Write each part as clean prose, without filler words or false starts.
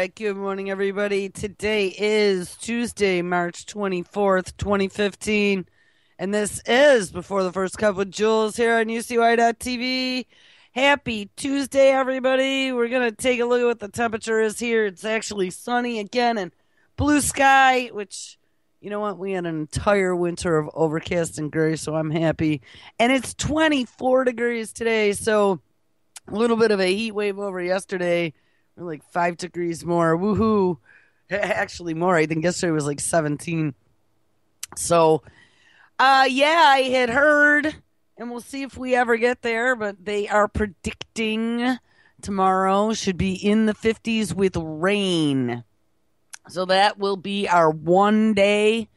right, good morning, everybody. Today is Tuesday, March 24th, 2015, and this is Before the First Cup with Jules here on UCY.TV. Happy Tuesday, everybody. We're going to take a look at what the temperature is here. It's actually sunny again and blue sky, which, you know what, we had an entire winter of overcast and gray, so I'm happy. And it's 24 degrees today, so a little bit of a heat wave over yesterday. We're like 5 degrees more. Woohoo. Actually, more. I think yesterday was like 17. So, yeah, I had heard, and we'll see if we ever get there, but they are predicting tomorrow should be in the 50s with rain. So that will be our one day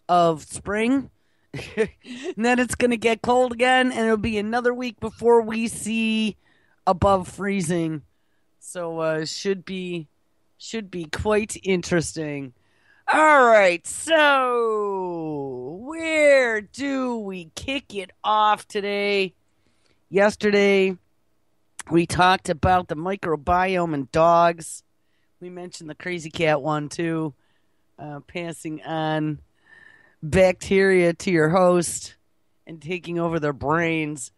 of spring. And then it's going to get cold again, and it'll be another week before we see above freezing. So should be quite interesting. All right, so where do we kick it off today? Yesterday, we talked about the microbiome in dogs. We mentioned the crazy cat one too, passing on bacteria to your host and taking over their brains.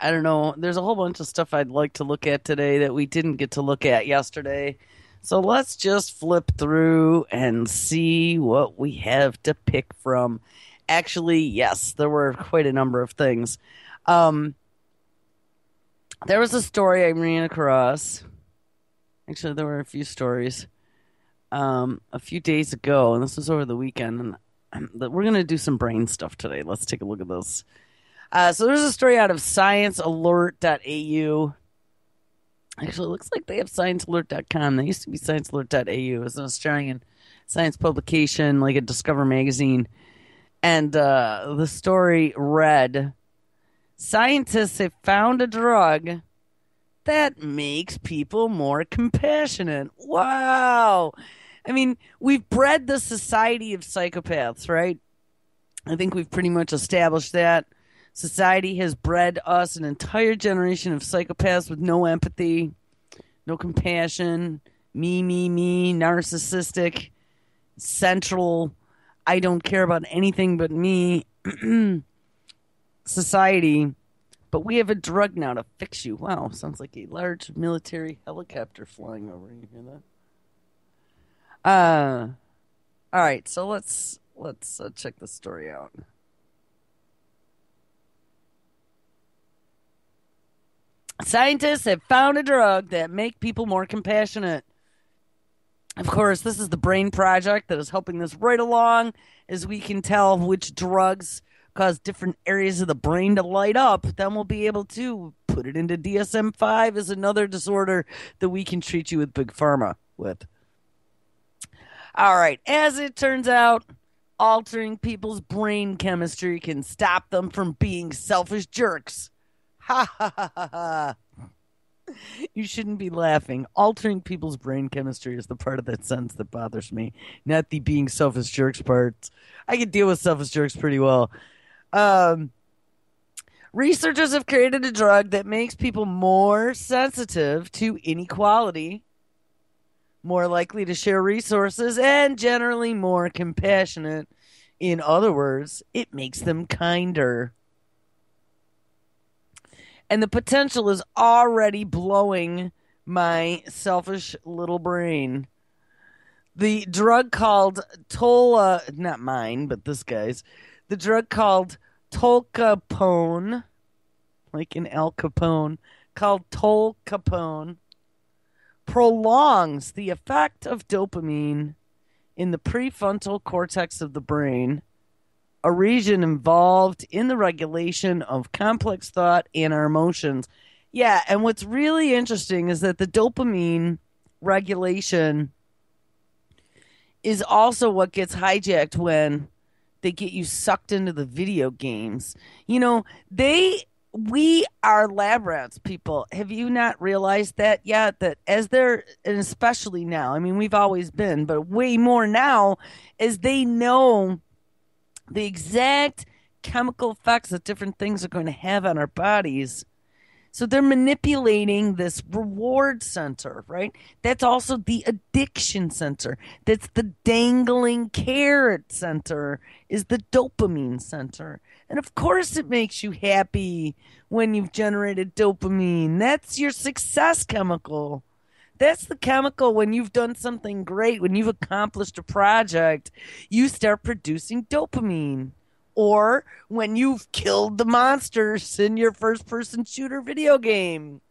I don't know. There's a whole bunch of stuff I'd like to look at today that we didn't get to look at yesterday. So let's just flip through and see what we have to pick from. Actually, yes, there were quite a number of things. There was a story I ran across. Actually, there were a few stories a few days ago, and this was over the weekend. And we're going to do some brain stuff today. Let's take a look at this. So there's a story out of sciencealert.au. Actually, it looks like they have sciencealert.com. They used to be sciencealert.au. It's an Australian science publication, like a Discover magazine. And the story read, scientists have found a drug that makes people more compassionate. Wow. I mean, we've bred the society of psychopaths, right? I think we've pretty much established that. Society has bred us an entire generation of psychopaths with no empathy, no compassion, me, narcissistic, central, I don't care about anything but me society. But we have a drug now to fix you. Wow, sounds like a large military helicopter flying over. You hear that? All right, so let's check the story out. Scientists have found a drug that make people more compassionate. Of course, this is the Brain Project that is helping this right along as we can tell which drugs cause different areas of the brain to light up. Then we'll be able to put it into DSM-5 as another disorder that we can treat you with Big Pharma with. All right, as it turns out, altering people's brain chemistry can stop them from being selfish jerks. Ha ha ha ha ha. You shouldn't be laughing. Altering people's brain chemistry is the part of that sentence that bothers me, not the being selfish jerks part. I can deal with selfish jerks pretty well. Researchers have created a drug that makes people more sensitive to inequality, more likely to share resources, and generally more compassionate. In other words, it makes them kinder. And the potential is already blowing my selfish little brain. The drug called not mine, but this guy's. The drug called Tolcapone, like an Al Capone, called Tolcapone, prolongs the effect of dopamine in the prefrontal cortex of the brain, a region involved in the regulation of complex thought and our emotions. Yeah, and what's really interesting is that the dopamine regulation is also what gets hijacked when they get you sucked into the video games. You know, we are lab rats, people. Have you not realized that yet? That as they're, and especially now, I mean, we've always been, but way more now, as they know the exact chemical effects that different things are going to have on our bodies. So they're manipulating this reward center, right? That's also the addiction center. That's the dangling carrot center, is the dopamine center. And of course, it makes you happy when you've generated dopamine. That's your success chemical. That's the chemical when you've done something great, when you've accomplished a project, you start producing dopamine. Or when you've killed the monsters in your first person shooter video game.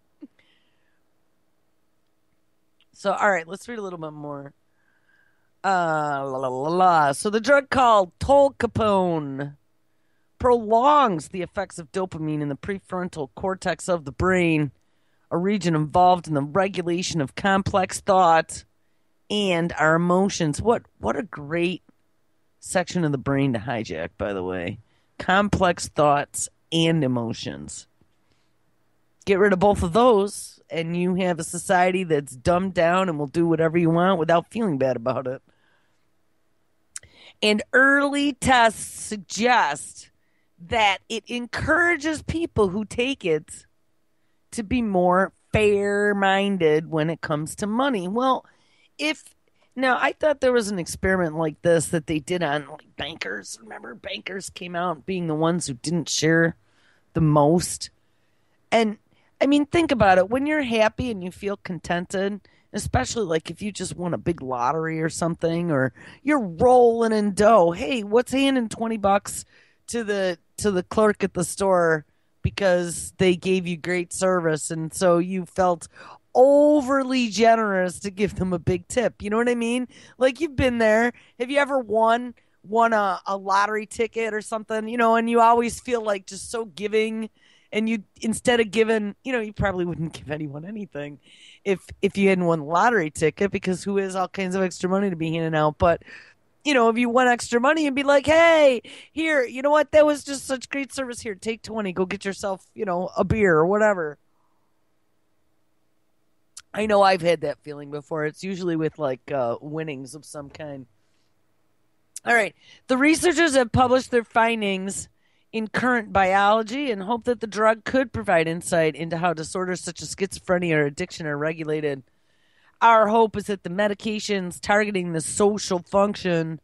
So, all right, let's read a little bit more. La, la, la, la. So, the drug called tolcapone prolongs the effects of dopamine in the prefrontal cortex of the brain, a region involved in the regulation of complex thought and our emotions. What a great section of the brain to hijack, by the way. Complex thoughts and emotions. Get rid of both of those, and you have a society that's dumbed down and will do whatever you want without feeling bad about it. And early tests suggest that it encourages people who take it to be more fair-minded when it comes to money. Well, now I thought there was an experiment like this that they did on like bankers. Remember, bankers came out being the ones who didn't share the most. And I mean, think about it. When you're happy and you feel contented, especially like if you just won a big lottery or something, or you're rolling in dough. Hey, what's handing $20 to the clerk at the store because they gave you great service, and so you felt overly generous to give them a big tip. You know what I mean? Like, you've been there. Have you ever won a lottery ticket or something, and you always feel like just so giving, and you, instead of giving, you probably wouldn't give anyone anything if you hadn't won the lottery ticket, because who has all kinds of extra money to be handing out? But if you won extra money and be like, hey, here, you know what? That was just such great service. Here, take 20, go get yourself, a beer or whatever. I know I've had that feeling before. It's usually with like winnings of some kind. All right. The researchers have published their findings in Current Biology and hope that the drug could provide insight into how disorders such as schizophrenia or addiction are regulated. Our hope is that the medications targeting the social function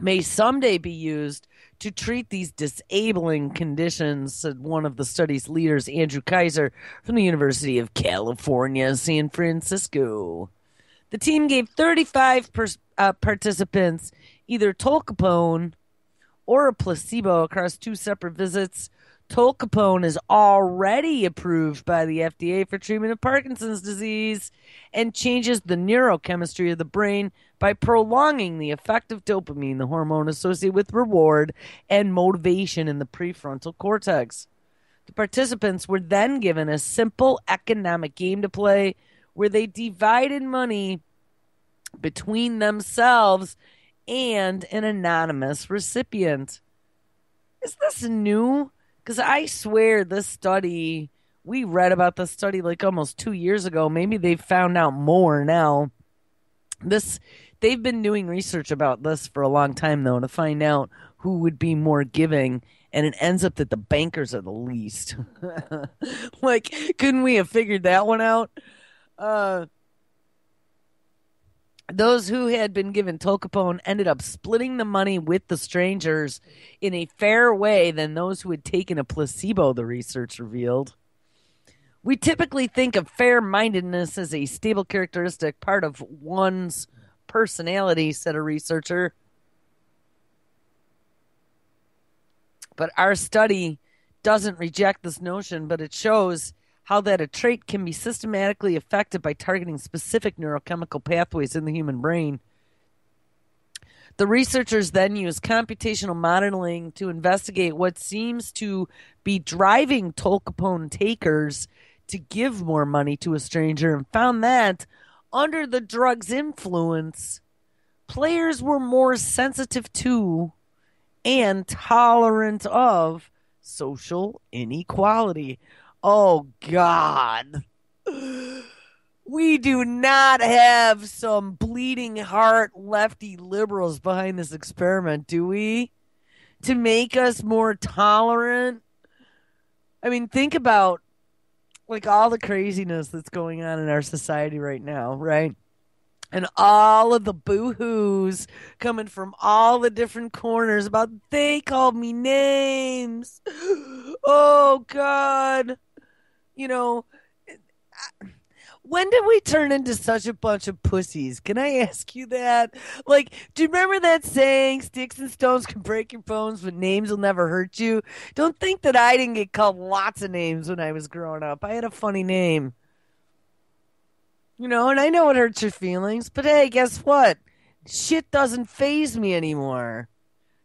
may someday be used to treat these disabling conditions, said one of the study's leaders, Andrew Kaiser, from the University of California, San Francisco. The team gave 35 participants either tolcapone or a placebo across 2 separate visits. Tolcapone is already approved by the FDA for treatment of Parkinson's disease and changes the neurochemistry of the brain by prolonging the effect of dopamine, the hormone associated with reward and motivation in the prefrontal cortex. The participants were then given a simple economic game to play where they divided money between themselves and an anonymous recipient. Is this new? Because I swear this study, we read about this study like almost 2 years ago. Maybe they've found out more now. They've been doing research about this for a long time, though, to find out who would be more giving. And it ends up that the bankers are the least. Like, couldn't we have figured that one out? Those who had been given tolcapone ended up splitting the money with the strangers in a fairer way than those who had taken a placebo, the research revealed. We typically think of fair-mindedness as a stable characteristic, part of one's personality, said a researcher. But our study doesn't reject this notion, but it shows how that a trait can be systematically affected by targeting specific neurochemical pathways in the human brain. The researchers then used computational modeling to investigate what seems to be driving tolcapone takers to give more money to a stranger, and found that under the drug's influence, players were more sensitive to and tolerant of social inequality. Oh, God. We do not have some bleeding heart lefty liberals behind this experiment, do we? To make us more tolerant? I mean, think about like all the craziness that's going on in our society right now, right? And all of the boo-hoos coming from all the different corners about they called me names. Oh God. You know, when did we turn into such a bunch of pussies? Can I ask you that? Like, do you remember that saying, sticks and stones can break your bones, but names will never hurt you? Don't think that I didn't get called lots of names when I was growing up. I had a funny name. And I know it hurts your feelings, but hey, guess what? Shit doesn't phase me anymore.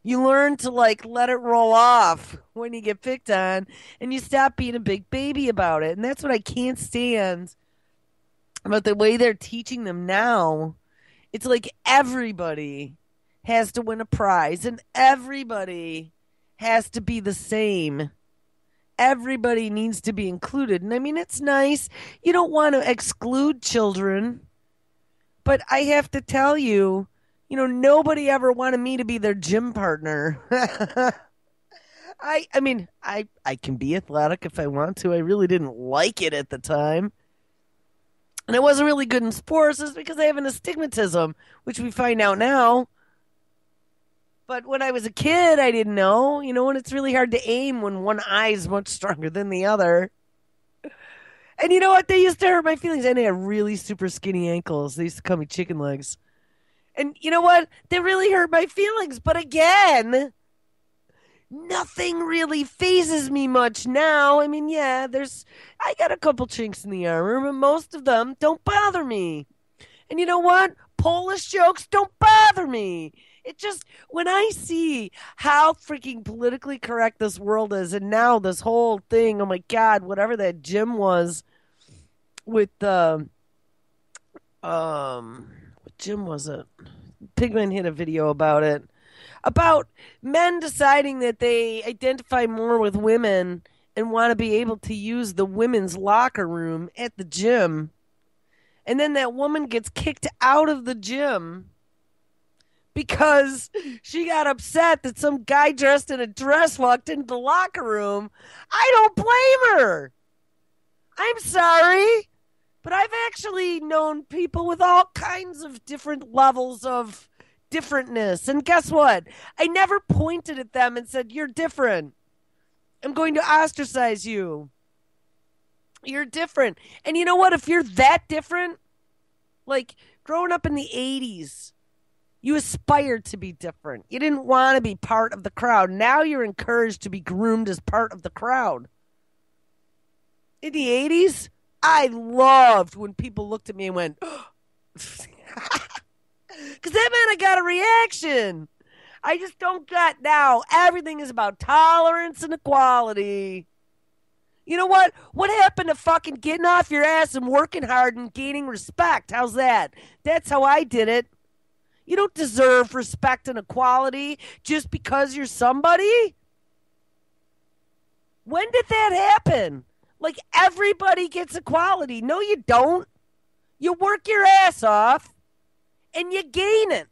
You learn to like let it roll off when you get picked on and you stop being a big baby about it. And that's what I can't stand about the way they're teaching them now. It's like everybody has to win a prize and everybody has to be the same. Everybody needs to be included. And I mean, it's nice. You don't want to exclude children, but I have to tell you, nobody ever wanted me to be their gym partner. I can be athletic if I want to. I really didn't like it at the time. And I wasn't really good in sports. It's because I have an astigmatism, which we find out now. But when I was a kid, I didn't know, and it's really hard to aim when one eye is much stronger than the other. And you know what? They used to hurt my feelings. And they had really super skinny ankles. They used to call me chicken legs. And you know what? They really hurt my feelings. But again, nothing really phases me much now. I mean, yeah, I got a couple chinks in the armor, but most of them don't bother me. And you know what? Polish jokes don't bother me. It just, when I see how freaking politically correct this world is, and now this whole thing, oh my God, whatever that gym was with what gym was it? Pigman hit a video about it. About men deciding that they identify more with women and want to be able to use the women's locker room at the gym. And then that woman gets kicked out of the gym because she got upset that some guy dressed in a dress walked into the locker room. I don't blame her. I'm sorry. But I've actually known people with all kinds of different levels of differentness. And guess what? I never pointed at them and said, you're different. I'm going to ostracize you. You're different. And you know what? If you're that different, like growing up in the 80s, you aspired to be different. You didn't want to be part of the crowd. Now you're encouraged to be groomed as part of the crowd. In the 80s, I loved when people looked at me and went, because that meant I got a reaction. I just don't get now. Everything is about tolerance and equality. You know what? What happened to fucking getting off your ass and working hard and gaining respect? How's that? That's how I did it. You don't deserve respect and equality just because you're somebody. When did that happen? Like everybody gets equality. No, you don't. You work your ass off and you gain it.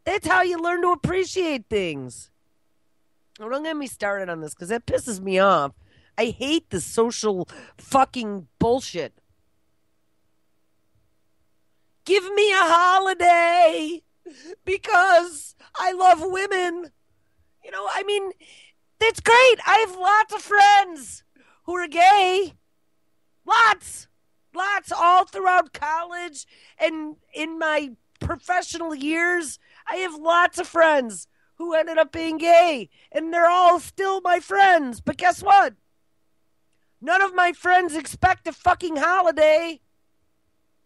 That's how you learn to appreciate things. Oh, don't get me started on this because that pisses me off. I hate the social fucking bullshit. Give me a holiday because I love women. I mean, that's great. I have lots of friends who are gay. Lots all throughout college and in my professional years. I have lots of friends who ended up being gay, and they're all still my friends. But guess what? None of my friends expect a fucking holiday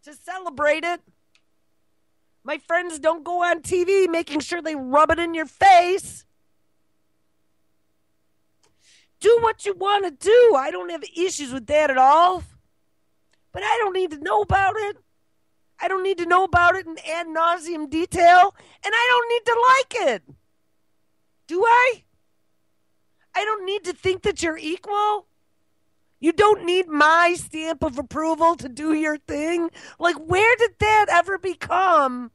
to celebrate it. My friends don't go on TV making sure they rub it in your face. Do what you want to do. I don't have issues with that at all. But I don't need to know about it. I don't need to know about it in ad nauseum detail. And I don't need to like it. Do I? I don't need to think that you're equal. You don't need my stamp of approval to do your thing. Like, where did that ever become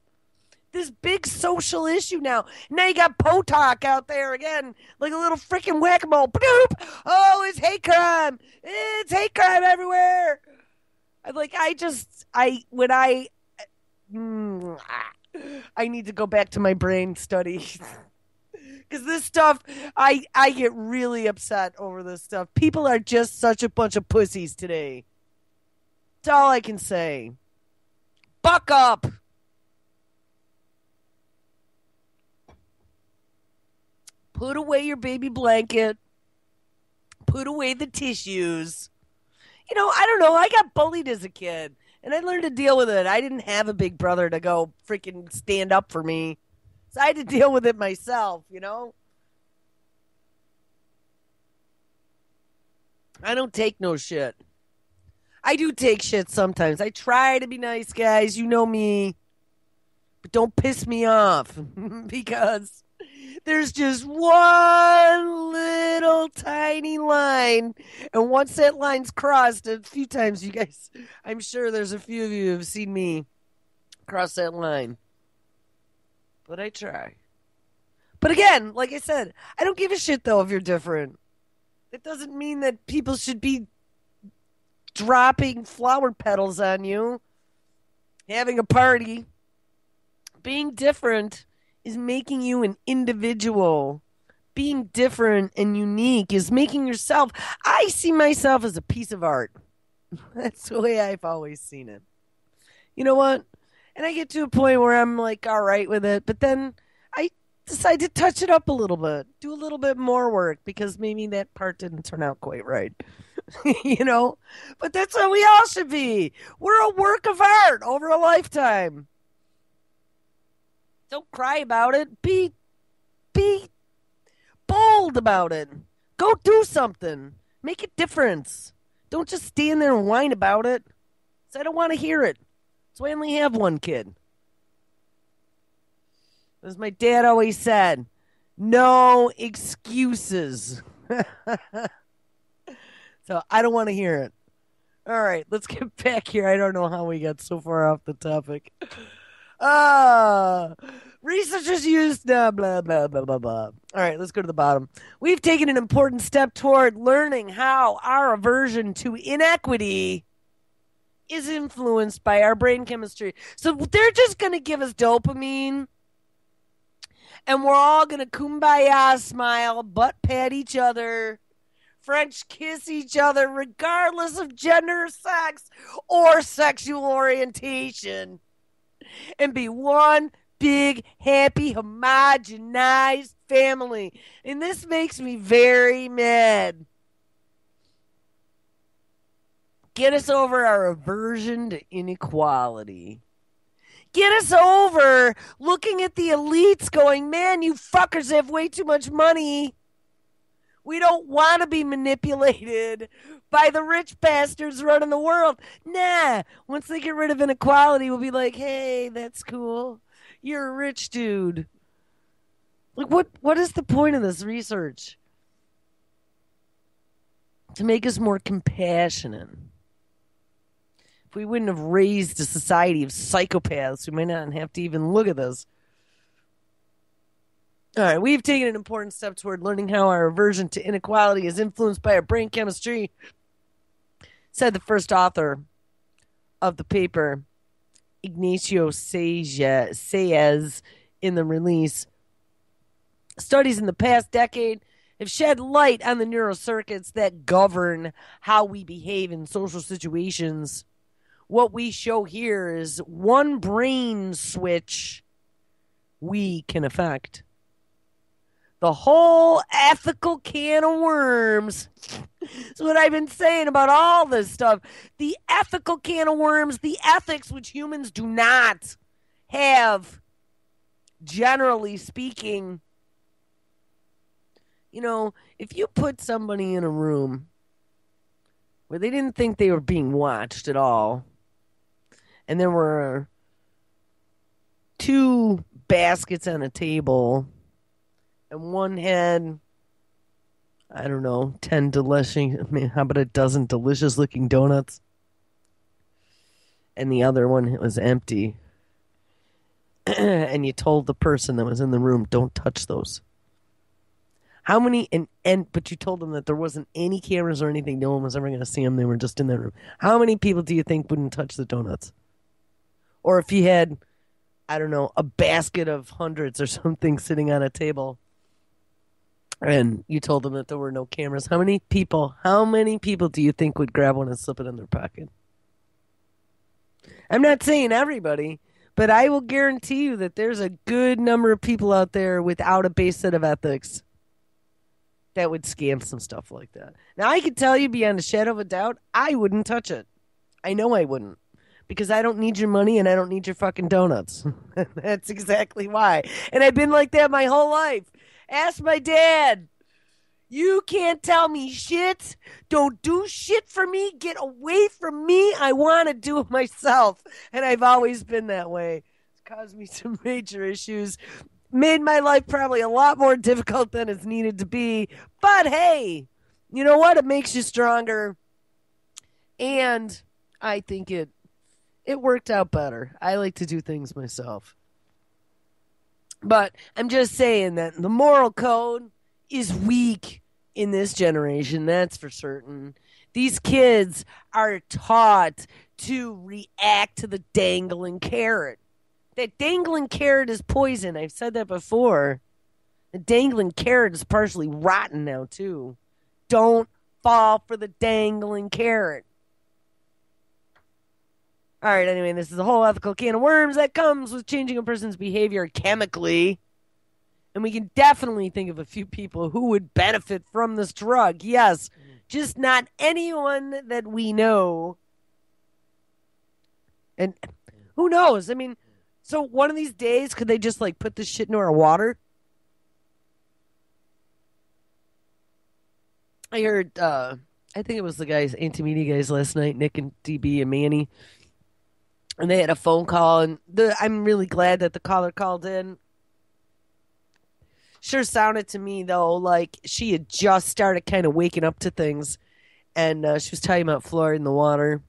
this big social issue now. Now you got Potok out there again, like a little freaking whack-a-mole. Bloop! Oh, it's hate crime. It's hate crime everywhere. Like I need to go back to my brain study. Because this stuff, I get really upset over this stuff. People are just such a bunch of pussies today. That's all I can say. Buck up. Put away your baby blanket. Put away the tissues. I don't know. I got bullied as a kid, and I learned to deal with it. I didn't have a big brother to go freaking stand up for me. So I had to deal with it myself. I don't take no shit. I do take shit sometimes. I try to be nice, guys. You know me. But don't piss me off because there's just one little tiny line. And once that line's crossed, a few times, you guys, I'm sure there's a few of you who have seen me cross that line. But I try. But again, like I said, I don't give a shit, though, if you're different. It doesn't mean that people should be dropping flower petals on you, having a party. Being different is making you an individual. Being different and unique is making yourself. I see myself as a piece of art. That's the way I've always seen it. You know what? And I get to a point where I'm like, all right with it. But then I decide to touch it up a little bit, do a little bit more work because maybe that part didn't turn out quite right. But that's how we all should be. We're a work of art over a lifetime. Don't cry about it. Be bold about it. Go do something. Make a difference. Don't just stand there and whine about it. So I don't want to hear it. So I only have one kid. As my dad always said, no excuses. So I don't want to hear it. All right, let's get back here. I don't know how we got so far off the topic. Researchers used blah, blah, blah, blah, blah. All right, let's go to the bottom. We've taken an important step toward learning how our aversion to inequity is influenced by our brain chemistry. So they're just going to give us dopamine, and we're all going to kumbaya smile, butt pat each other, French kiss each other, regardless of gender, sex, or sexual orientation, and be one big, happy, homogenized family. And this makes me very mad. Get us over our aversion to inequality. Get us over looking at the elites going, man, you fuckers have way too much money. We don't want to be manipulated by the rich bastards running the world. Nah, once they get rid of inequality, we'll be like, hey, that's cool. You're a rich dude. Like, what is the point of this research? To make us more compassionate. If we wouldn't have raised a society of psychopaths, we might not have to even look at this. All right, we've taken an important step toward learning how our aversion to inequality is influenced by our brain chemistry, said the first author of the paper, Ignacio Saez, in the release. Studies in the past decade have shed light on the neurocircuits that govern how we behave in social situations. What we show here is one brain switch we can affect. The whole ethical can of worms. That's what I've been saying about all this stuff. The ethical can of worms, the ethics which humans do not have, generally speaking. You know, if you put somebody in a room where they didn't think they were being watched at all, and there were 2 baskets on a table, and one had, I don't know, 10 delicious, how about a dozen delicious looking donuts? And the other one was empty. and you told the person that was in the room, don't touch those. How many and but you told them that there wasn't any cameras or anything, no one was ever going to see them, they were just in that room. How many people do you think wouldn't touch the donuts? Or if you had, I don't know, a basket of hundreds or something sitting on a table and you told them that there were no cameras, how many people do you think would grab one and slip it in their pocket? I'm not saying everybody, but I will guarantee you that there's a good number of people out there without a base set of ethics that would scam some stuff like that. Now, I can tell you beyond a shadow of a doubt, I wouldn't touch it. I know I wouldn't because I don't need your money and I don't need your fucking donuts. That's exactly why. And I've been like that my whole life. Ask my dad. You can't tell me shit. Don't do shit for me. Get away from me. I want to do it myself. And I've always been that way. It's caused me some major issues. Made my life probably a lot more difficult than it's needed to be. But hey, you know what? It makes you stronger. And I think it worked out better. I like to do things myself. But I'm just saying that the moral code is weak in this generation, that's for certain. These kids are taught to react to the dangling carrot. That dangling carrot is poison. I've said that before. The dangling carrot is partially rotten now, too. Don't fall for the dangling carrot. All right, anyway, this is a whole ethical can of worms that comes with changing a person's behavior chemically. And we can definitely think of a few people who would benefit from this drug. Yes, just not anyone that we know. And who knows? I mean, so one of these days, could they just like put this shit into our water? I heard, I think it was the guys, anti-media guys last night, Nick and DB and Manny. And they had a phone call, and I'm really glad that the caller called in. Sure sounded to me, though, like she had just started kind of waking up to things. And she was talking about fluoride in the water.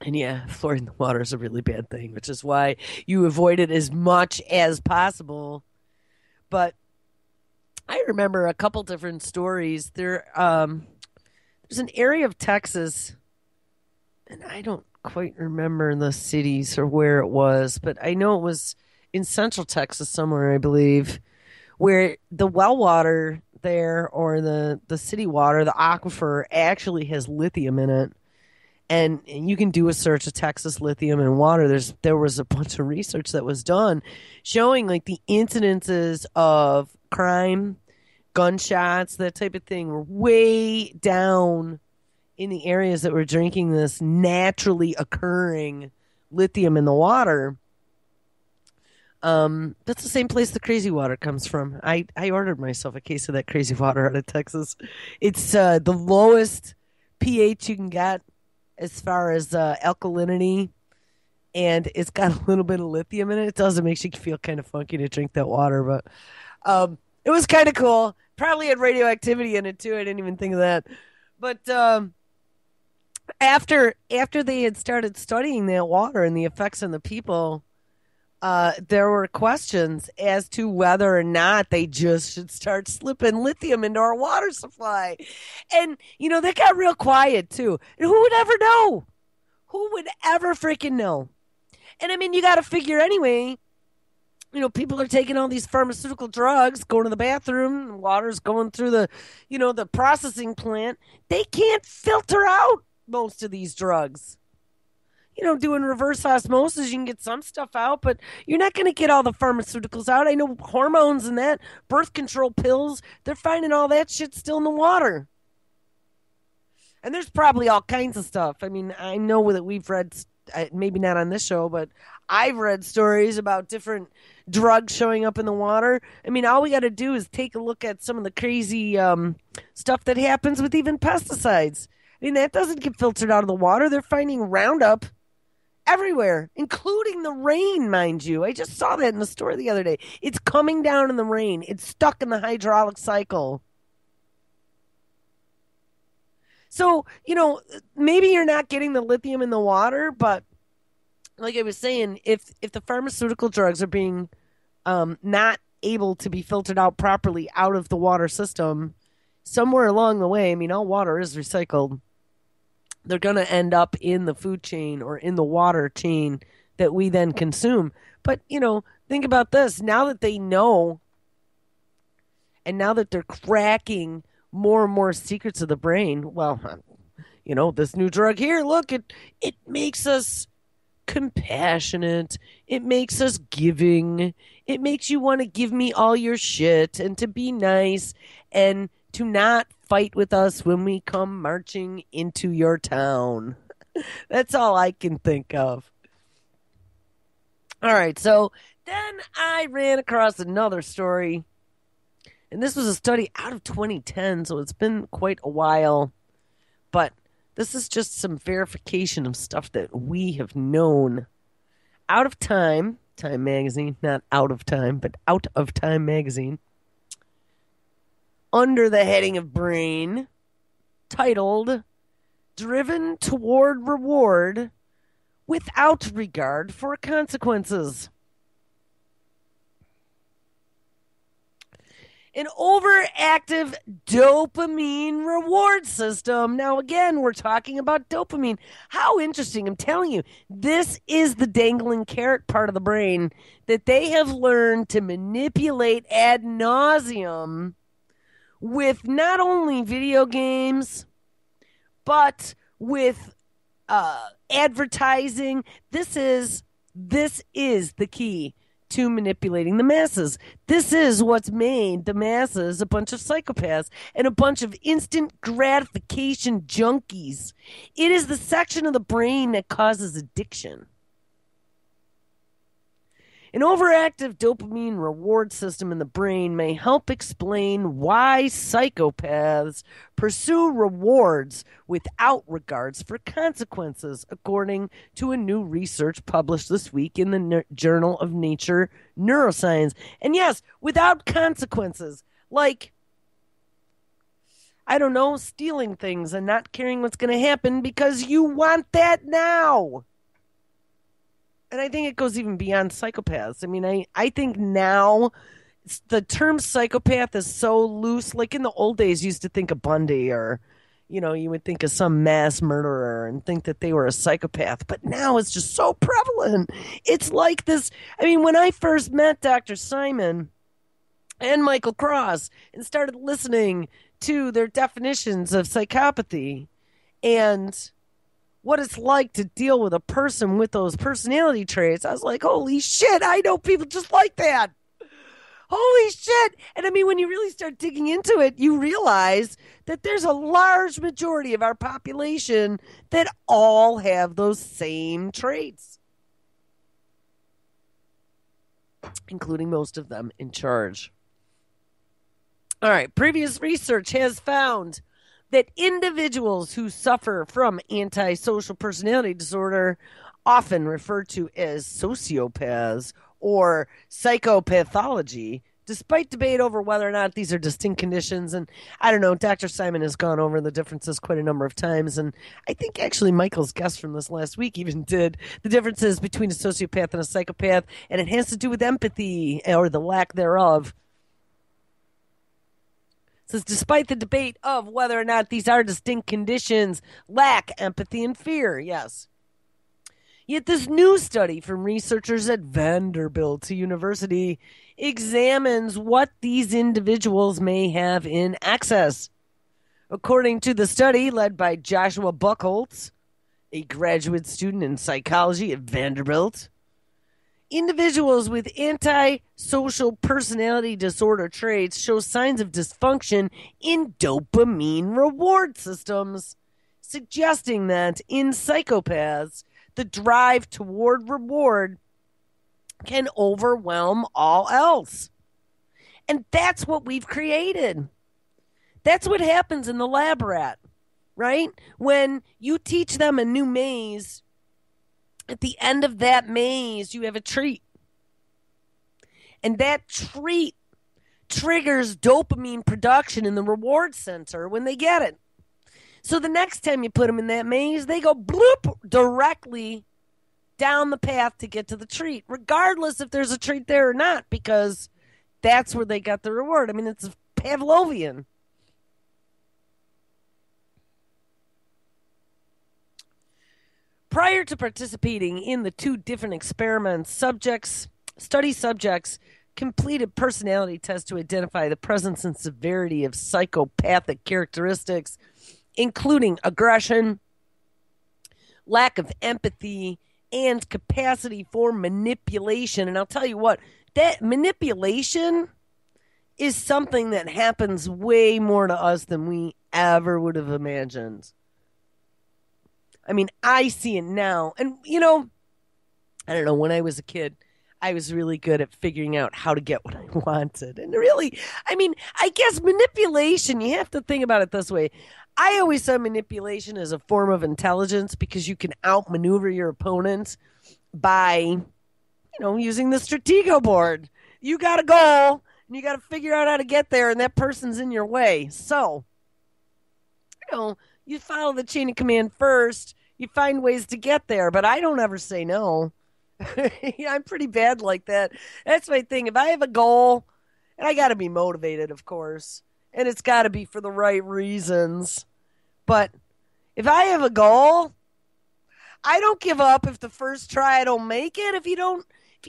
And yeah, fluoride in the water is a really bad thing, which is why you avoid it as much as possible. But I remember a couple different stories. There's an area of Texas, and I don't quite remember the cities or where it was, but I know it was in central Texas somewhere, I believe, where the well water there or the city water, the aquifer, actually has lithium in it. And you can do a search of Texas lithium and water. There was a bunch of research that was done showing like the incidences of crime, gunshots, that type of thing were way down in the areas that were drinking this naturally occurring lithium in the water. That's the same place the crazy water comes from. I ordered myself a case of that crazy water out of Texas. It's the lowest pH you can get as far as alkalinity, and it's got a little bit of lithium in it. It does. It makes you feel kind of funky to drink that water, but it was kind of cool. Probably had radioactivity in it too. I didn't even think of that. But after they had started studying that water and the effects on the people, there were questions as to whether or not they just should start slipping lithium into our water supply. And, they got real quiet too. And who would ever know? Who would ever freaking know? And I mean, you got to figure anyway, people are taking all these pharmaceutical drugs, going to the bathroom, water's going through the processing plant. They can't filter out most of these drugs. Doing reverse osmosis, you can get some stuff out, but you're not going to get all the pharmaceuticals out. I know hormones and that, birth control pills, they're finding all that shit still in the water. And there's probably all kinds of stuff. I mean, I know that we've read, maybe not on this show, but I've read stories about different drugs showing up in the water. I mean, all we got to do is take a look at some of the crazy stuff that happens with even pesticides. I mean, that doesn't get filtered out of the water. They're finding Roundup everywhere, including the rain, mind you. I just saw that in the store the other day. It's coming down in the rain. It's stuck in the hydraulic cycle. So, maybe you're not getting the lithium in the water, but like I was saying, if the pharmaceutical drugs are being not able to be filtered out properly out of the water system, somewhere along the way, I mean, all water is recycled. They're going to end up in the food chain or in the water chain that we then consume. But, think about this. Now that they know, and now that they're cracking more and more secrets of the brain, well, this new drug here, look, it makes us compassionate. It makes us giving. It makes you want to give me all your shit and to be nice and to not fight with us when we come marching into your town. That's all I can think of. All right, so then I ran across another story, and this was a study out of 2010, so it's been quite a while. But this is just some verification of stuff that we have known. Out of Time magazine, not Out of Time, but Out of Time magazine, under the heading of Brain, titled Driven Toward Reward Without Regard for Consequences. An overactive dopamine reward system. Now, again, we're talking about dopamine. How interesting. I'm telling you, this is the dangling carrot part of the brain that they have learned to manipulate ad nauseum with not only video games, but with advertising. This is the key to manipulating the masses. This is what's made the masses a bunch of psychopaths and a bunch of instant gratification junkies. It is the section of the brain that causes addiction. An overactive dopamine reward system in the brain may help explain why psychopaths pursue rewards without regards for consequences, according to a new research published this week in the Journal of Nature Neuroscience. And yes, without consequences, like, I don't know, stealing things and not caring what's going to happen because you want that now. And I think it goes even beyond psychopaths. I mean, I think now the term psychopath is so loose. Like in the old days, you used to think of Bundy or, you would think of some mass murderer and think that they were a psychopath. But now it's just so prevalent. It's like this. I mean, when I first met Dr. Simon and Michael Cross and started listening to their definitions of psychopathy and what it's like to deal with a person with those personality traits, I was like, holy shit, I know people just like that. Holy shit. And I mean, when you really start digging into it, you realize that there's a large majority of our population that all have those same traits, including most of them in charge. All right, previous research has found that individuals who suffer from antisocial personality disorder, often referred to as sociopaths or psychopathology, despite debate over whether or not these are distinct conditions. And I don't know, Dr. Simon has gone over the differences quite a number of times. And I think actually Michael's guest from this last week even did the differences between a sociopath and a psychopath. And it has to do with empathy or the lack thereof. Says, despite the debate of whether or not these are distinct conditions, lack empathy and fear, yes. Yet this new study from researchers at Vanderbilt University examines what these individuals may have in excess. According to the study led by Joshua Buchholz, a graduate student in psychology at Vanderbilt, individuals with antisocial personality disorder traits show signs of dysfunction in dopamine reward systems, suggesting that in psychopaths, the drive toward reward can overwhelm all else. And that's what we've created. That's what happens in the lab rat, right? When you teach them a new maze, at the end of that maze, you have a treat. And that treat triggers dopamine production in the reward center when they get it. So the next time you put them in that maze, they go bloop directly down the path to get to the treat, regardless if there's a treat there or not, because that's where they got the reward. I mean, it's Pavlovian. Prior to participating in the two different experiments, study subjects completed personality tests to identify the presence and severity of psychopathic characteristics, including aggression, lack of empathy, and capacity for manipulation. And I'll tell you what, that manipulation is something that happens way more to us than we ever would have imagined. I mean, I see it now. And, I don't know, when I was a kid, I was really good at figuring out how to get what I wanted. And really, I mean, I guess manipulation, you have to think about it this way. I always saw manipulation as a form of intelligence because you can outmaneuver your opponent by, using the Stratego board. You got a goal, and you got to figure out how to get there, and that person's in your way. So, you follow the chain of command first. You find ways to get there, but I don't ever say no. I'm pretty bad like that. That's my thing. If I have a goal, and I got to be motivated, of course, and it's got to be for the right reasons. But if I have a goal, I don't give up if the first try I don't make it. If you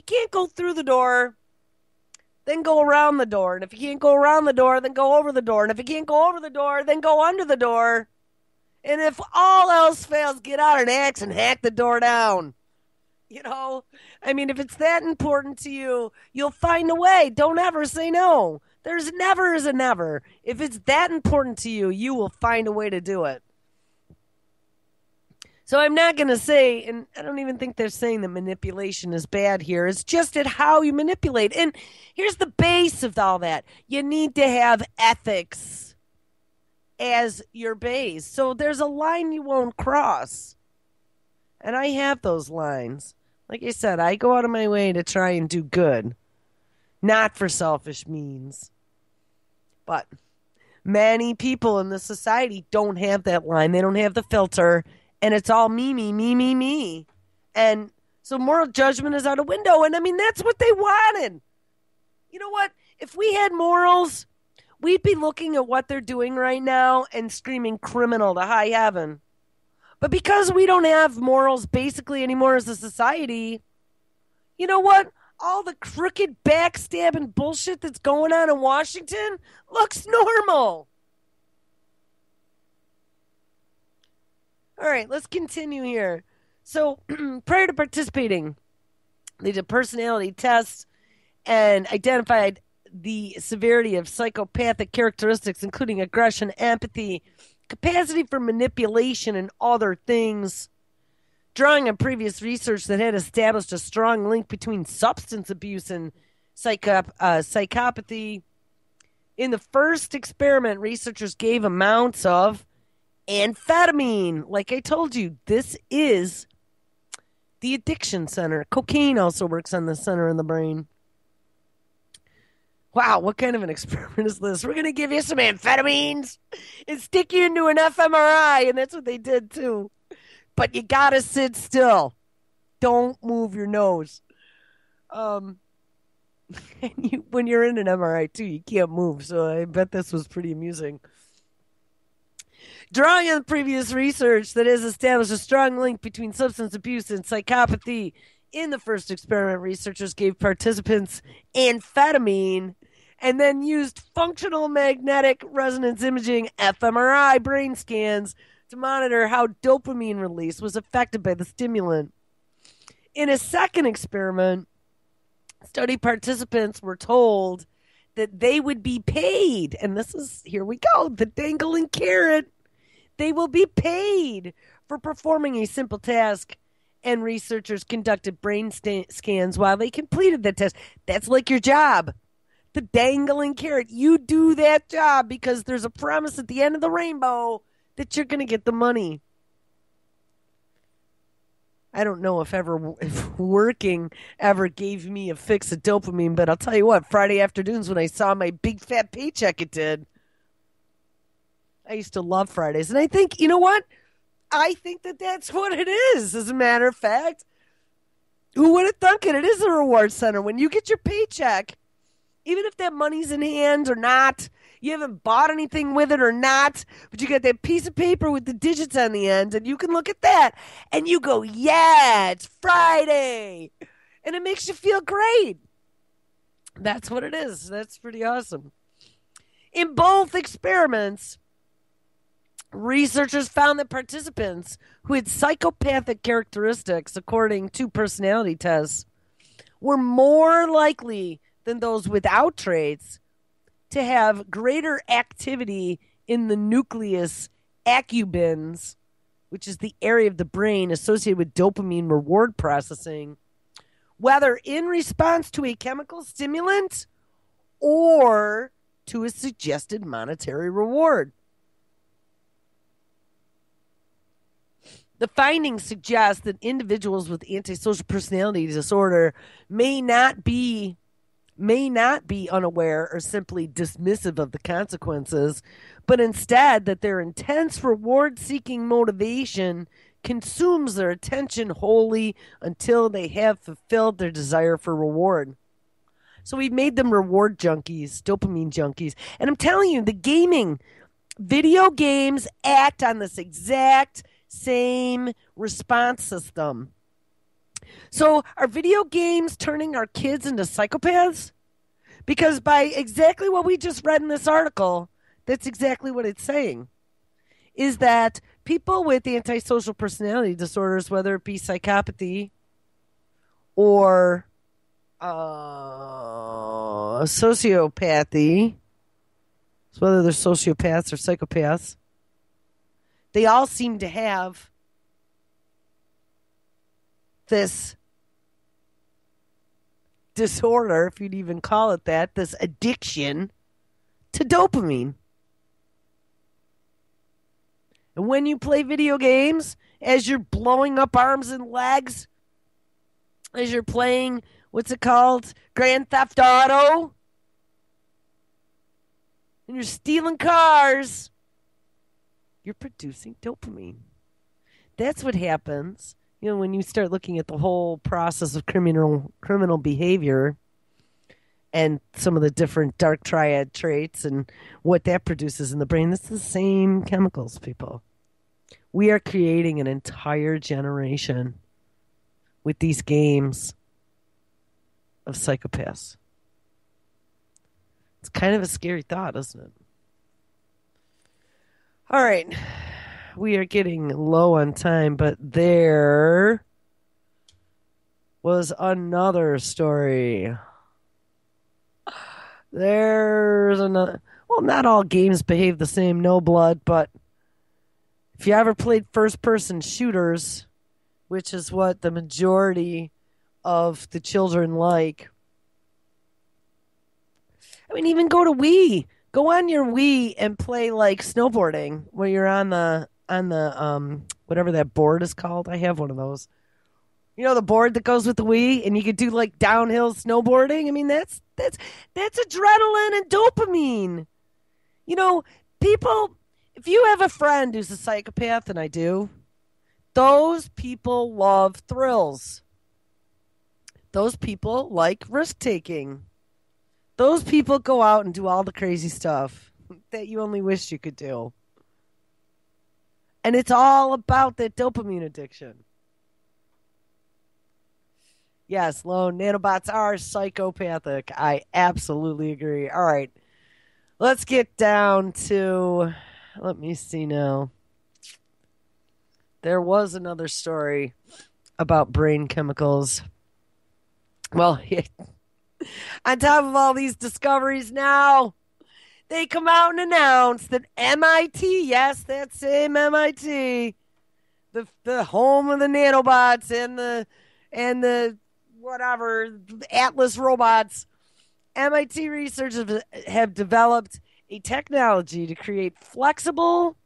can't go through the door, then go around the door. And if you can't go around the door, then go over the door. And if you can't go over the door, then go under the door. And if all else fails, get out an axe and hack the door down. I mean, if it's that important to you, you'll find a way. Don't ever say no. There's never is a never. If it's that important to you, you will find a way to do it. So I'm not going to say, and I don't even think they're saying that manipulation is bad here. It's just at how you manipulate. And here's the base of all that. You need to have ethics as your base. So there's a line you won't cross. And I have those lines. Like I said, I go out of my way to try and do good, not for selfish means. But many people in this society don't have that line. They don't have the filter, and it's all me, me, me, me, me. And so moral judgment is out a window, and I mean, that's what they wanted. You know what? If we had morals, we'd be looking at what they're doing right now and screaming criminal to high heaven. But because we don't have morals basically anymore as a society, you know what? All the crooked backstabbing bullshit that's going on in Washington looks normal. All right, let's continue here. So prior to participating, they did personality tests and identified the severity of psychopathic characteristics, including aggression, empathy, capacity for manipulation, and other things, drawing on previous research that had established a strong link between substance abuse and psychopathy. In the first experiment, researchers gave amounts of amphetamine. Like I told you, this is the addiction center. Cocaine also works on the center in the brain. Wow, what kind of an experiment is this? We're going to give you some amphetamines and stick you into an fMRI, and that's what they did too. But you got to sit still. Don't move your nose. And when you're in an MRI too, you can't move, so I bet this was pretty amusing. Drawing on previous research that has established a strong link between substance abuse and psychopathy, in the first experiment, researchers gave participants amphetamine and then used functional magnetic resonance imaging fMRI brain scans to monitor how dopamine release was affected by the stimulant. In a second experiment, study participants were told that they would be paid, and this is, here we go, the dangling carrot. They will be paid for performing a simple task, and researchers conducted brain scans while they completed the test. That's like your job. The dangling carrot. You do that job because there's a promise at the end of the rainbow that you're going to get the money. I don't know if working ever gave me a fix of dopamine, but I'll tell you what, Friday afternoons when I saw my big fat paycheck, it did. I used to love Fridays. And I think, you know what? I think that that's what it is, as a matter of fact. Who would have thunk it? It is a reward center. When you get your paycheck, even if that money's in hand or not, you haven't bought anything with it or not, but you got that piece of paper with the digits on the end, and you can look at that and you go, yeah, it's Friday. And it makes you feel great. That's what it is. That's pretty awesome. In both experiments, researchers found that participants who had psychopathic characteristics, according to personality tests, were more likely than those without traits to have greater activity in the nucleus accumbens, which is the area of the brain associated with dopamine reward processing, whether in response to a chemical stimulant or to a suggested monetary reward. The findings suggest that individuals with antisocial personality disorder may not be unaware or simply dismissive of the consequences, but instead that their intense reward-seeking motivation consumes their attention wholly until they have fulfilled their desire for reward. So we've made them reward junkies, dopamine junkies. And I'm telling you, video games act on this exact same response system. So are video games turning our kids into psychopaths? Because by exactly what we just read in this article, that's exactly what it's saying. Is that people with antisocial personality disorders, whether it be psychopathy or sociopathy, so whether they're sociopaths or psychopaths, they all seem to have this disorder, if you'd even call it that, this addiction to dopamine. And when you play video games, as you're blowing up arms and legs, as you're playing, what's it called? Grand Theft Auto, and you're stealing cars, you're producing dopamine. That's what happens, when you start looking at the whole process of criminal behavior and some of the different dark triad traits and what that produces in the brain. It's the same chemicals, people. We are creating an entire generation with these games of psychopaths. It's kind of a scary thought, isn't it? All right. We are getting low on time, but there was another story. There's another. Well, not all games behave the same, no blood, but if you ever played first-person shooters, which is what the majority of the children like, I mean, even go to Wii. Go on your Wii and play like snowboarding, where you're on the whatever that board is called. I have one of those. The board that goes with the Wii, and you could do like downhill snowboarding. I mean, that's adrenaline and dopamine. People, if you have a friend who's a psychopath, and I do, those people love thrills. Those people like risk taking. Those people go out and do all the crazy stuff that you only wish you could do. And it's all about that dopamine addiction. Yes, lone nanobots are psychopathic. I absolutely agree. All right. Let's get down to, let me see now. There was another story about brain chemicals. Well, on top of all these discoveries now, they come out and announce that MIT, yes, that same MIT, the home of the nanobots and the whatever Atlas robots, MIT researchers have developed a technology to create flexible,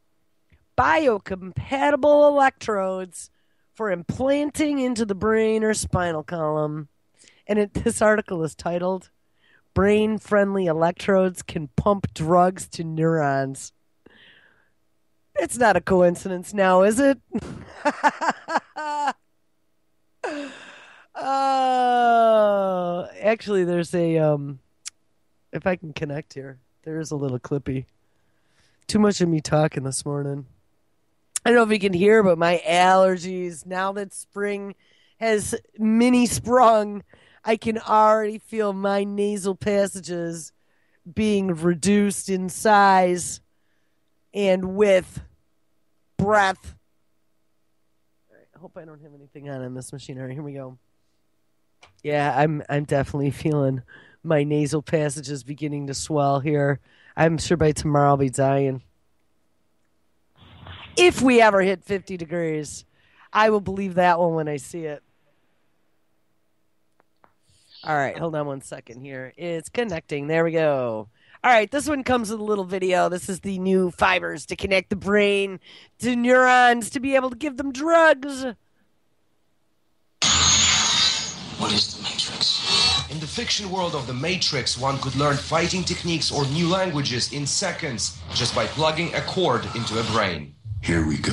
biocompatible electrodes for implanting into the brain or spinal column. And this article is titled, Brain-Friendly Electrodes Can Pump Drugs to Neurons. It's not a coincidence now, is it? Actually, there's a if I can connect here, there is a little clippy. Too much of me talking this morning. I don't know if you can hear, but my allergies, now that spring has mini sprung, I can already feel my nasal passages being reduced in size and width, breath. All right, I hope I don't have anything on this machine. All right, here we go. Yeah, I'm definitely feeling my nasal passages beginning to swell here. I'm sure by tomorrow I'll be dying. If we ever hit 50 degrees, I will believe that one when I see it. All right, hold on one second here. It's connecting. There we go. All right, this one comes with a little video. This is the new fibers to connect the brain to neurons to be able to give them drugs. What is the Matrix? In the fiction world of the Matrix, one could learn fighting techniques or new languages in seconds just by plugging a cord into a brain. Here we go.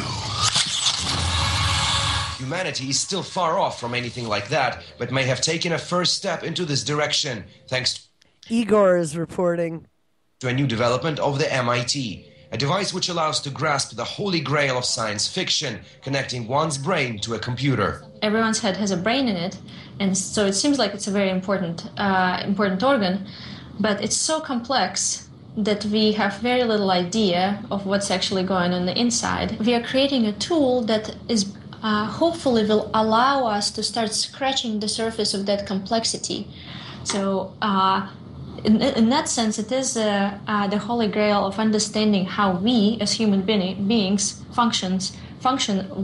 Humanity is still far off from anything like that, but may have taken a first step into this direction thanks Igor is reporting to a new development of the MIT, a device which allows to grasp the holy grail of science fiction, connecting one's brain to a computer. Everyone's head has a brain in it, and so it seems like it's a very important organ, but it's so complex that we have very little idea of what's actually going on the inside. We are creating a tool that is hopefully will allow us to start scratching the surface of that complexity. So in that sense, it is the holy grail of understanding how we as human beings function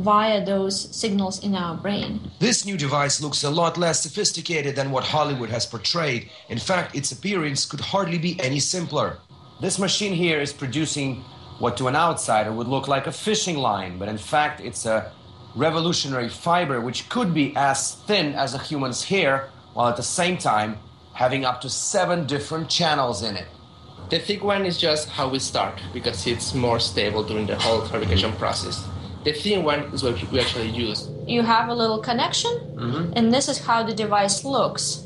via those signals in our brain. This new device looks a lot less sophisticated than what Hollywood has portrayed. In fact, its appearance could hardly be any simpler. This machine here is producing what to an outsider would look like a fishing line, but in fact it's a revolutionary fiber which could be as thin as a human's hair, while at the same time having up to 7 different channels in it. The thick one is just how we start, because it's more stable during the whole fabrication process. The thin one is what we actually use. You have a little connection, and this is how the device looks.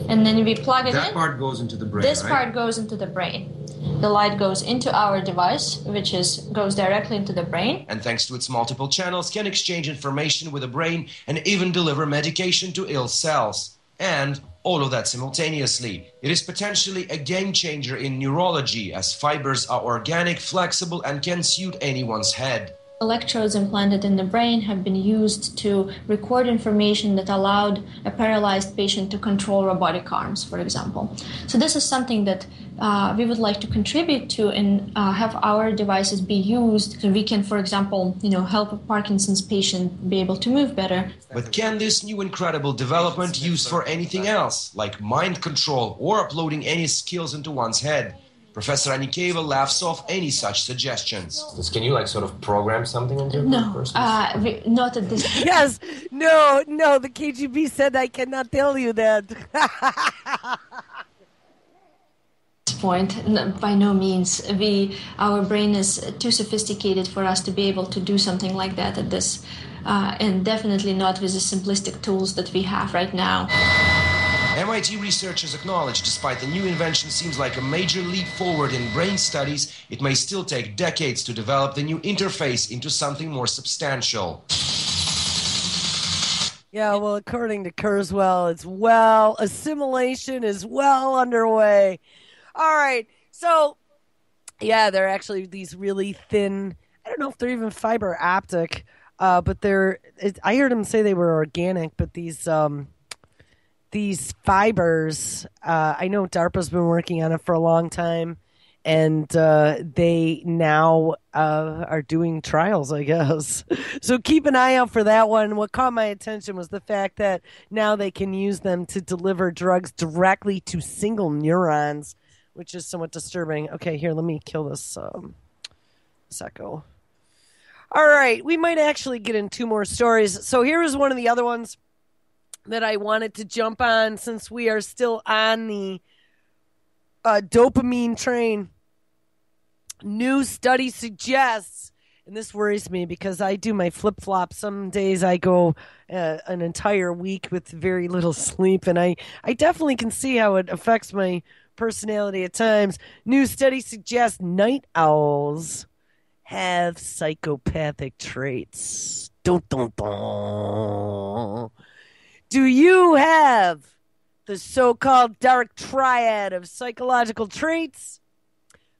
And then we plug it in. That part goes into the brain, This right? part goes into the brain. The light goes into our device, which goes directly into the brain. And thanks to its multiple channels, can exchange information with the brain and even deliver medication to ill cells. And all of that simultaneously. It is potentially a game changer in neurology, as fibers are organic, flexible, and can suit anyone's head. Electrodes implanted in the brain have been used to record information that allowed a paralyzed patient to control robotic arms, for example. So this is something that we would like to contribute to and have our devices be used so we can, for example, help a Parkinson's patient be able to move better. But can this new incredible development use for anything else, like mind control or uploading any skills into one's head? Professor Anikeva laughs off any such suggestions. Can you sort of program something into No, person? not at this Yes, no, the KGB said I cannot tell you that. point. No, by no means. Our brain is too sophisticated for us to be able to do something like that at this, and definitely not with the simplistic tools that we have right now. MIT researchers acknowledge despite the new invention seems like a major leap forward in brain studies, it may still take decades to develop the new interface into something more substantial. Yeah, well, according to Kurzweil, assimilation is well underway. All right, so, yeah, they're actually these really thin, I don't know if they're even fiber optic, but I heard them say they were organic, but these fibers, I know DARPA's been working on it for a long time, and they now are doing trials, I guess. So keep an eye out for that one. What caught my attention was the fact that now they can use them to deliver drugs directly to single neurons, which is somewhat disturbing. Okay, here, let me kill this echo. All right, we might actually get in 2 more stories. So here is one of the other ones that I wanted to jump on since we are still on the dopamine train. New study suggests, And this worries me because I do my flip flop. Some days I go an entire week with very little sleep, and I definitely can see how it affects my personality at times. New study suggests night owls have psychopathic traits. Dun, dun, dun. Do you have the so called dark triad of psychological traits?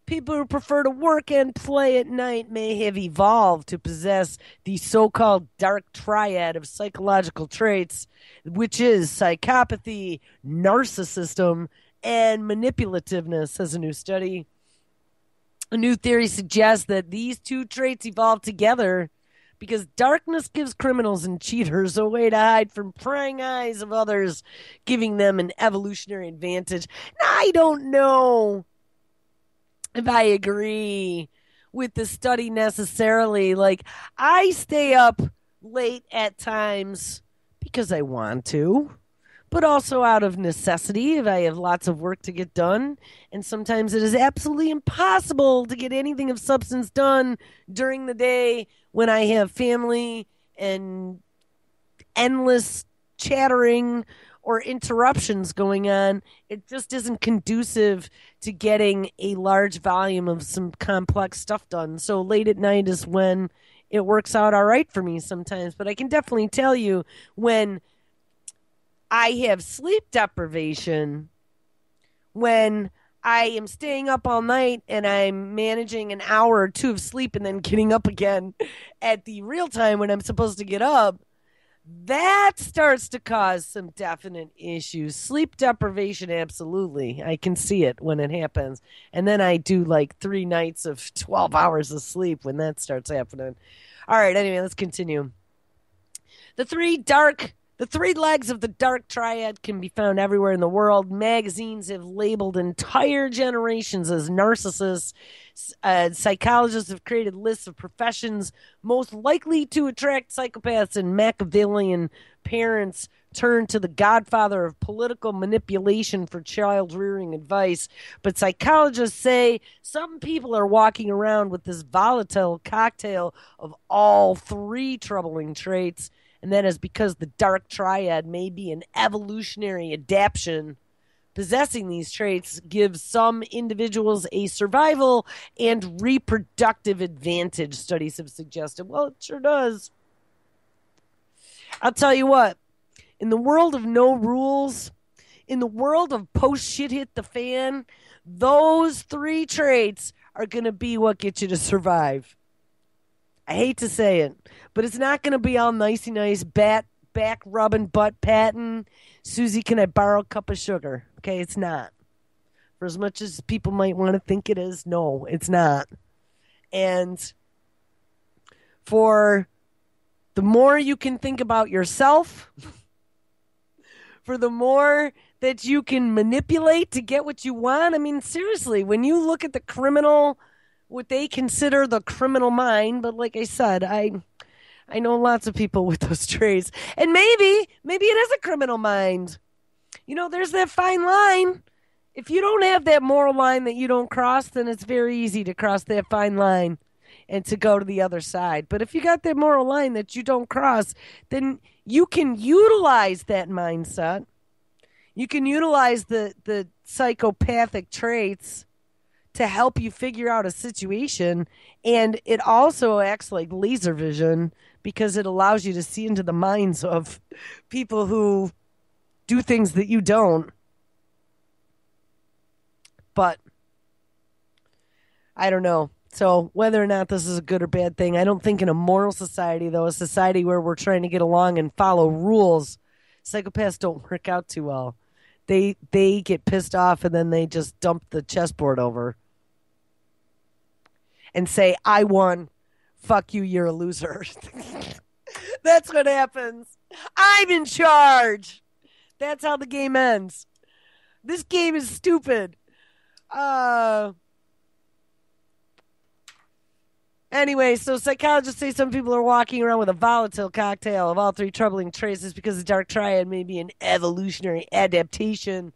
People who prefer to work and play at night may have evolved to possess the so called dark triad of psychological traits, which is psychopathy, narcissism, and manipulativeness, says a new study. A new theory suggests that these two traits evolved together because darkness gives criminals and cheaters a way to hide from prying eyes of others, giving them an evolutionary advantage. Now, I don't know if I agree with the study necessarily. Like, I stay up late at times because I want to, but also out of necessity if I have lots of work to get done. And sometimes it is absolutely impossible to get anything of substance done during the day when I have family and endless chattering or interruptions going on. It just isn't conducive to getting a large volume of some complex stuff done. So late at night is when it works out all right for me sometimes. But I can definitely tell you when I have sleep deprivation, when I am staying up all night and I'm managing an hour or two of sleep and then getting up again at the real time when I'm supposed to get up, that starts to cause some definite issues. Sleep deprivation, absolutely. I can see it when it happens. And then I do like 3 nights of 12 hours of sleep when that starts happening. All right, anyway, let's continue. The three legs of the dark triad can be found everywhere in the world. Magazines have labeled entire generations as narcissists. Psychologists have created lists of professions most likely to attract psychopaths, and Machiavellian parents turn to the godfather of political manipulation for child rearing advice. But psychologists say some people are walking around with this volatile cocktail of all 3 troubling traits. And that is because the dark triad may be an evolutionary adaptation. Possessing these traits gives some individuals a survival and reproductive advantage, studies have suggested. Well, it sure does. I'll tell you what, in the world of no rules, in the world of post shit hit the fan, those 3 traits are going to be what gets you to survive. I hate to say it, but it's not going to be all nicey nice, back rubbing, butt patting. Susie, can I borrow a cup of sugar? Okay, it's not. For as much as people might want to think it is, no, it's not. And for the more you can think about yourself, for the more that you can manipulate to get what you want. I mean, seriously, when you look at the criminal, what they consider the criminal mind, but like I said, I know lots of people with those traits. And maybe it is a criminal mind. You know, there's that fine line. If you don't have that moral line that you don't cross, then it's very easy to cross that fine line and to go to the other side. But if you got that moral line that you don't cross, then you can utilize that mindset. You can utilize the psychopathic traits to help you figure out a situation. And it also acts like laser vision because it allows you to see into the minds of people who do things that you don't. But I don't know. So whether or not this is a good or bad thing, I don't think in a moral society, though, a society where we're trying to get along and follow rules, psychopaths don't work out too well. They get pissed off and then they just dump the chessboard over and say, I won. Fuck you, you're a loser. That's what happens. I'm in charge. That's how the game ends. This game is stupid. Anyway, so psychologists say some people are walking around with a volatile cocktail of all 3 troubling traits because the dark triad may be an evolutionary adaptation.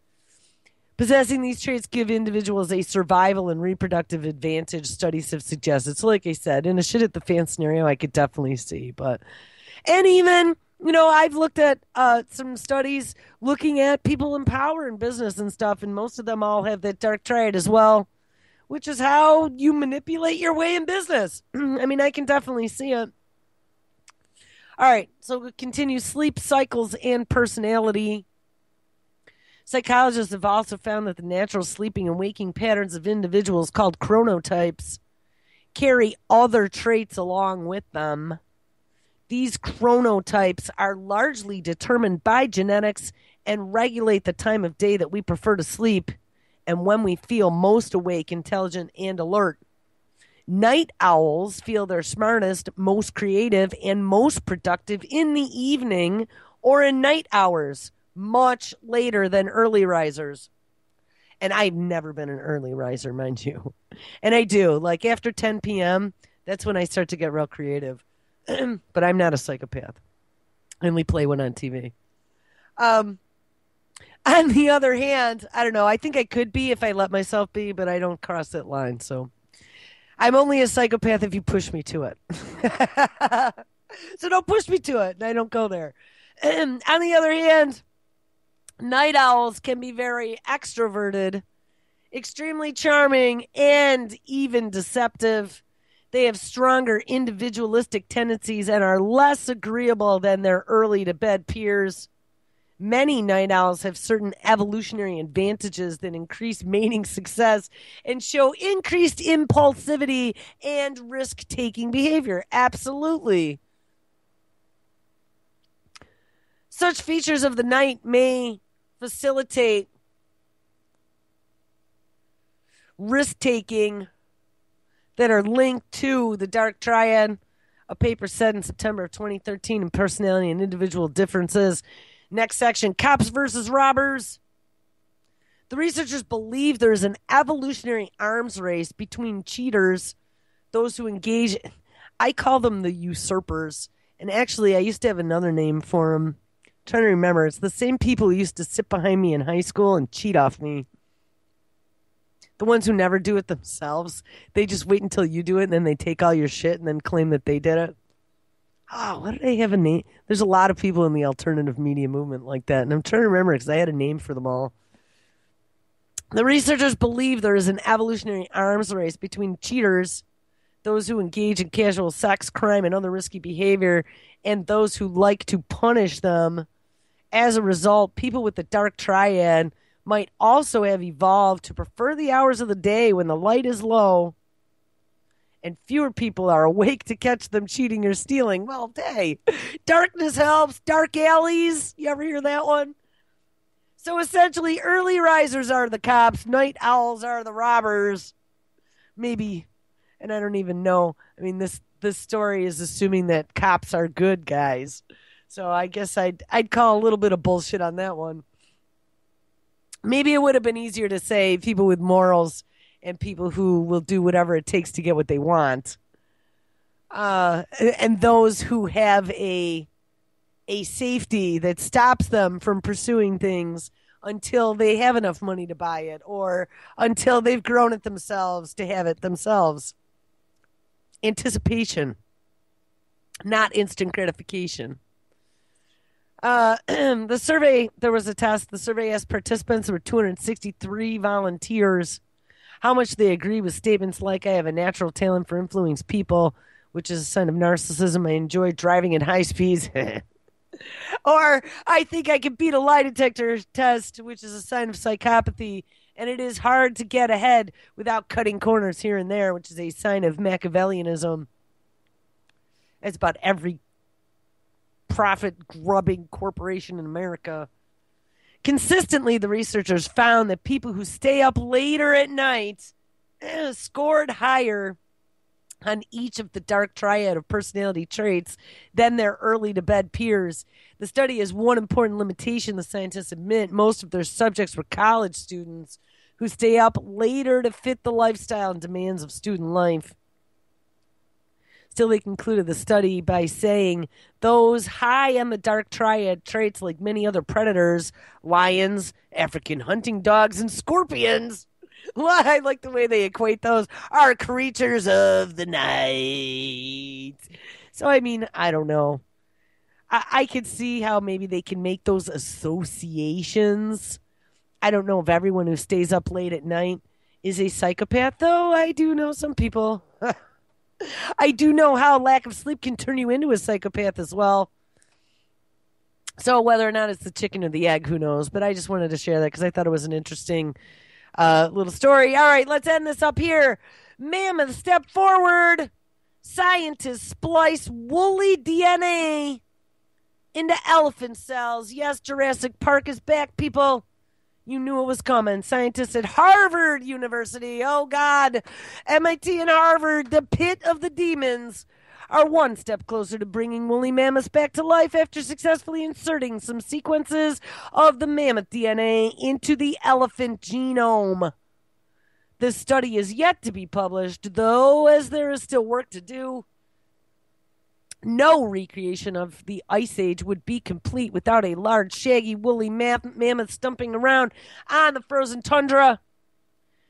Possessing these traits give individuals a survival and reproductive advantage, studies have suggested. So, like I said, in a shit at the fan scenario, I could definitely see. And even, I've looked at some studies looking at people in power in business and stuff, and most of them all have that dark triad as well, which is how you manipulate your way in business. I mean, I can definitely see it. All right, so we continue sleep cycles and personality. Psychologists have also found that the natural sleeping and waking patterns of individuals called chronotypes carry other traits along with them. These chronotypes are largely determined by genetics and regulate the time of day that we prefer to sleep and when we feel most awake, intelligent, and alert. Night owls feel their smartest, most creative, and most productive in the evening or in night hours, much later than early risers. And I've never been an early riser, mind you. And I do. Like after 10 p.m., that's when I start to get real creative. But I'm not a psychopath. I only play one on TV. On the other hand, I don't know. I think I could be if I let myself be, but I don't cross that line. So I'm only a psychopath if you push me to it. So don't push me to it, and I don't go there. On the other hand, night owls can be very extroverted, extremely charming, and even deceptive. They have stronger individualistic tendencies and are less agreeable than their early-to-bed peers. Many night owls have certain evolutionary advantages that increase mating success and show increased impulsivity and risk-taking behavior. Absolutely. Such features of the night may facilitate risk-taking that are linked to the dark triad. A paper said in September of 2013 in Personality and Individual Differences. Next section, cops versus robbers. The researchers believe there is an evolutionary arms race between cheaters, those who engage. I call them the usurpers. And actually, I used to have another name for them. I'm trying to remember. It's the same people who used to sit behind me in high school and cheat off me. The ones who never do it themselves. They just wait until you do it, and then they take all your shit and then claim that they did it. Oh, what did I have a name? There's a lot of people in the alternative media movement like that, and I'm trying to remember because I had a name for them all. The researchers believe there is an evolutionary arms race between cheaters, those who engage in casual sex, crime, and other risky behavior, and those who like to punish them. As a result, people with the dark triad might also have evolved to prefer the hours of the day when the light is low and fewer people are awake to catch them cheating or stealing. Well, hey, darkness helps. Dark alleys. You ever hear that one? So essentially, early risers are the cops. Night owls are the robbers. Maybe. And I don't even know. I mean, this story is assuming that cops are good guys. So I guess I'd call a little bit of bullshit on that one. Maybe it would have been easier to say people with morals and people who will do whatever it takes to get what they want. And those who have a safety that stops them from pursuing things until they have enough money to buy it or until they've grown it themselves to have it themselves. Anticipation, not instant gratification. The survey, there was a test. The survey asked participants, there were 263 volunteers, how much they agree with statements like, I have a natural talent for influencing people, which is a sign of narcissism. I enjoy driving at high speeds. Or, I think I can beat a lie detector test, which is a sign of psychopathy. And it is hard to get ahead without cutting corners here and there, which is a sign of Machiavellianism. It's about every profit-grubbing corporation in America. Consistently, the researchers found that people who stay up later at night scored higher on each of the dark triad of personality traits than their early-to-bed peers. The study has one important limitation, the scientists admit. Most of their subjects were college students who stay up later to fit the lifestyle and demands of student life. Still, they concluded the study by saying those high on the dark triad traits, like many other predators, lions, African hunting dogs, and scorpions. I like the way they equate those, are creatures of the night. So, I mean, I don't know. I could see how maybe they can make those associations. I don't know if everyone who stays up late at night is a psychopath, though. I do know some people. I do know how lack of sleep can turn you into a psychopath as well. So whether or not it's the chicken or the egg, who knows? But I just wanted to share that because I thought it was an interesting little story. All right, let's end this up here. Mammoth, step forward. Scientists splice woolly DNA into elephant cells. Yes, Jurassic Park is back, people. You knew it was coming. Scientists at Harvard University, oh God, MIT and Harvard, the pit of the demons, are one step closer to bringing woolly mammoths back to life after successfully inserting some sequences of the mammoth DNA into the elephant genome. This study is yet to be published, though, as there is still work to do. No recreation of the Ice Age would be complete without a large, shaggy, woolly mammoth stumping around on the frozen tundra.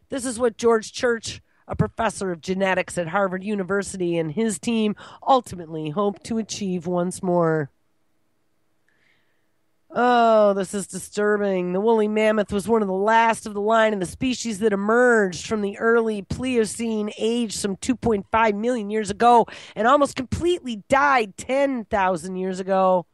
This is what George Church, a professor of genetics at Harvard University, and his team ultimately hoped to achieve once more. Oh, this is disturbing. The woolly mammoth was one of the last of the line of the species that emerged from the early Pliocene age some 2.5 million years ago and almost completely died 10,000 years ago.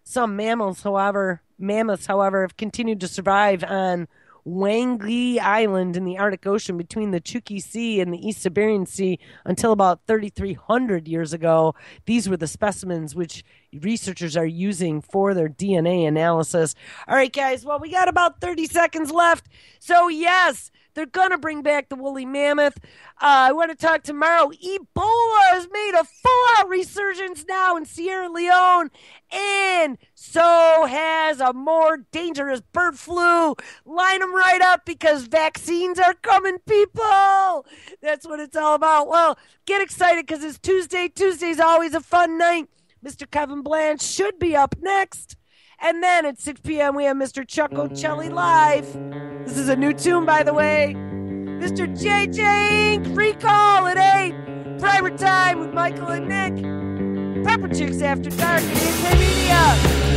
Some mammals, however, have continued to survive on Wangi Island in the Arctic Ocean between the Chukchi Sea and the East Siberian Sea until about 3,300 years ago. These were the specimens which researchers are using for their DNA analysis. All right, guys, well, we got about 30 seconds left. So, yes, they're going to bring back the woolly mammoth. I want to talk tomorrow. Ebola has made a full-out resurgence now in Sierra Leone, and so has a more dangerous bird flu. Line them right up because vaccines are coming, people. That's what it's all about. Well, get excited because it's Tuesday. Tuesday's always a fun night. Mr. Kevin Blanche should be up next. And then at 6 p.m., we have Mr. Chuck Ocelli live. This is a new tune, by the way. Mr. JJ Inc. Free call at 8. Private time with Michael and Nick. Pepper Chicks After Dark and Media.